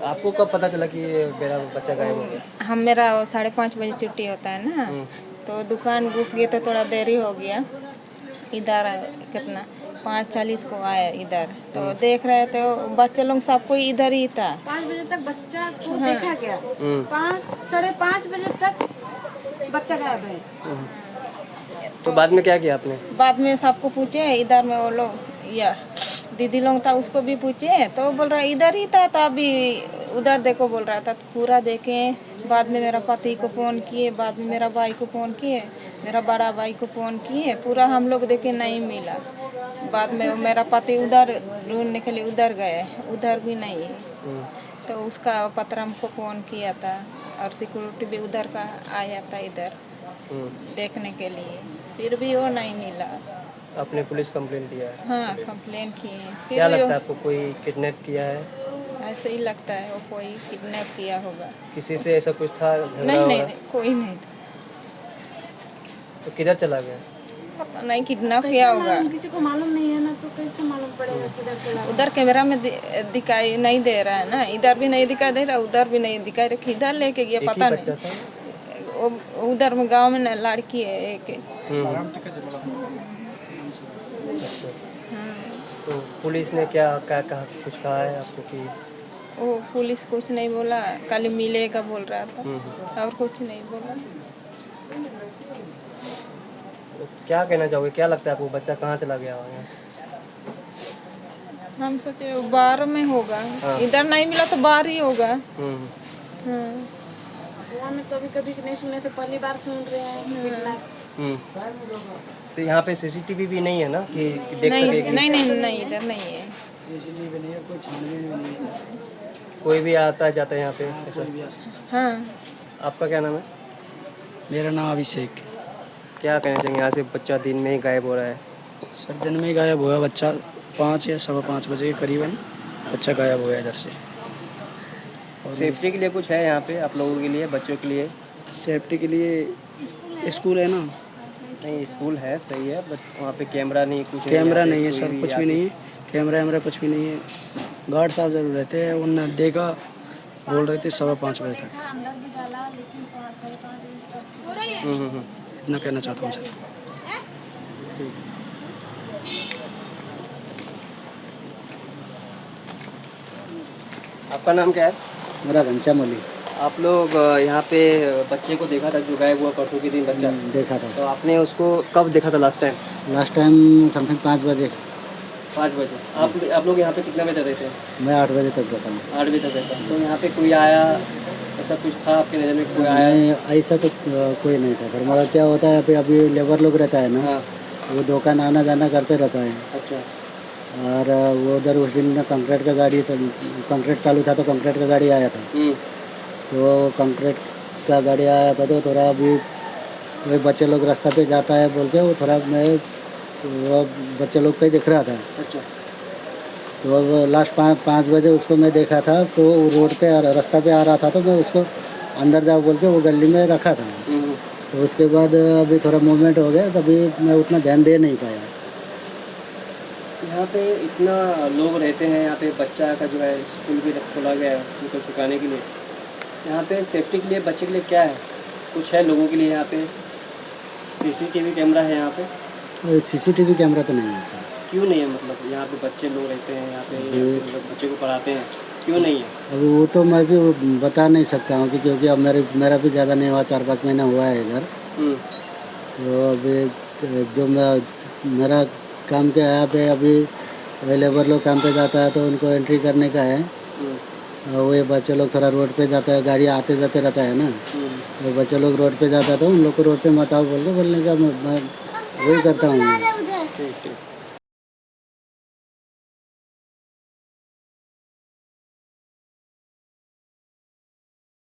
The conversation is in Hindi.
आपको कब पता चला कि मेरा बच्चा गायब हो गया? मेरा 5:30 बजे छुट्टी होता है ना, तो दुकान घुस गई तो थोड़ा देरी हो गया। इधर कितना 5:40 को आया इधर, तो देख रहे थे बच्चे लोग सब कोई इधर ही था। 5 बजे तक बच्चा को देखा गया। 5 बजे तक बच्चा गायब है। तो बाद में क्या किया आपने? बाद में सबको पूछे, इधर में वो लोग या दीदी लोग था उसको भी पूछे, तो बोल रहा इधर ही था, तो अभी उधर देखो बोल रहा था। पूरा देखे, बाद में मेरा पति को फ़ोन किए, बाद में मेरा भाई को फ़ोन किए, मेरा बड़ा भाई को फ़ोन किए, पूरा हम लोग देखे नहीं मिला। बाद में मेरा पति उधर ढूंढने के लिए उधर गए, उधर भी नहीं, तो उसका पत्रम को फ़ोन किया था और सिक्योरिटी भी उधर का आया था इधर देखने के लिए, फिर भी वो नहीं मिला। आपने पुलिस कंप्लेंट किया है? हाँ, कंप्लेन किए। क्या लगता है आपको, कोई किडनैप किया है? ऐसे ही लगता है वो कोई किडनैप किया होगा। किसी से ऐसा कुछ था? नहीं, कोई नहीं था। तो किधर चला गया? पता नहीं, किडनैप किया होगा। किसी को मालूम नहीं है ना, तो कैसे मालूम पड़ेगा किधर चला? उधर कैमरा में दिखाई नहीं दे रहा है ना, इधर भी नहीं दिखाई दे रहा, उधर भी नहीं दिखाई रहा, किधर लेके गया पता नहीं। उधर में गांव में ना लड़की है एक। तो पुलिस ने क्या कहा, कुछ कहा है आपको कि? वो पुलिस कुछ नहीं बोला, कल मिलेगा बोल रहा था और कुछ नहीं बोला। तो क्या कहना चाहोगे, क्या लगता है आपको, बच्चा कहाँ चला गया होगा यहाँ से? हम सोचे बाहर में होगा। हाँ। इधर नहीं मिला तो बाहर ही होगा। हाँ। में तो कभी नहीं सुने थे, पहली बार सुन रहे हैं। तो यहाँ पे सीसीटीवी भी नहीं है ना कि देख सकेगी? नहीं, इधर नहीं है सीसीटीवी, नहीं है, कोई छानबीन भी नहीं है। कोई भी आता है जाता है यहाँ पे ऐसा? हाँ। आपका क्या नाम है? मेरा नाम अभिषेक। क्या कहना चाहेंगे, यहाँ से बच्चा दिन में ही गायब हो रहा है? सर दिन में ही गायब हुआ बच्चा, 5 या 5:15 बजे के करीबन बच्चा गायब हुआ इधर से। और सेफ्टी के लिए कुछ है यहाँ पे आप लोगों के लिए, बच्चों के लिए? सेफ्टी के लिए स्कूल है ना? नहीं, स्कूल है सही है, बट वहाँ पे कैमरा नहीं, कुछ कैमरा नहीं है सर, कुछ भी नहीं है, कैमरा कुछ भी नहीं है। गार्ड साहब जरूर रहते हैं, उन्होंने देखा, बोल रहे थे 5:15 बजे तक। इतना कहना चाहता हूँ सर। आपका नाम क्या है? मेरा घनश्याम मौली। आप लोग यहाँ पे बच्चे को देखा था जो गायब हुआ परसों के दिन बच्चा? देखा था। तो आपने उसको कब देखा था last time? Last time something 5 बजे। 5 बजे। आप लोग यहाँ पे कितना बजे रहते हैं? मैं 8 बजे तक रहता हूँ। 8 बजे तक रहता हूँ। तो यहाँ पे कोई आया, ऐसा कुछ था आपके नज़र में, कोई आया? नहीं, ऐसा तो कोई नहीं था सर, मगर क्या होता है अभी लेबर लोग रहता है ना। हाँ। वो दुकान आना जाना करते रहता है। अच्छा। और वो उधर उस दिन कंक्रीट का गाड़ी, कंक्रीट चालू था तो कंक्रीट का गाड़ी आया था। तो कंक्रीट का गाड़ी आया था तो थोड़ा अभी वही बच्चे लोग रास्ता पे जाता है बोल के वो थोड़ा मैं वो बच्चे लोग को ही देख रहा था। अच्छा। तो अब लास्ट 5 बजे उसको मैं देखा था, तो वो रोड पे रास्ता पे आ रहा था, तो मैं उसको अंदर जाओ बोल के वो गली में रखा था। तो उसके बाद अभी थोड़ा मूवमेंट हो गया, तभी मैं उतना ध्यान दे नहीं पाया। यहाँ पे इतना लोग रहते हैं, यहाँ पे बच्चा का जो है स्कूल भी खोला गया है उनको सिखाने के लिए। यहाँ पे सेफ्टी के लिए बच्चे के लिए क्या है, कुछ है लोगों के लिए? यहाँ पे सीसीटीवी कैमरा है यहाँ पे? सीसीटीवी कैमरा तो नहीं है सर। क्यों नहीं है, मतलब यहाँ पे बच्चे लोग रहते हैं, यहाँ पे बच्चे को पढ़ाते हैं, क्यों नहीं है? अब वो तो मैं भी बता नहीं सकता हूँ कि क्योंकि अब मेरा भी ज़्यादा नहीं हुआ, 4-5 महीना हुआ है इधर। तो अभी जो मेरा काम के यहाँ पे अभी लेबर लोग काम पे जाता है तो उनको एंट्री करने का है। और ये बच्चे लोग थोड़ा रोड पे जाता है, गाड़ी आते जाते रहता है ना। तो बच्चे लोग रोड पे जाता है तो उन लोग को रोड पे मत आओ बोल के बोलने का मैं वही करता हूँ।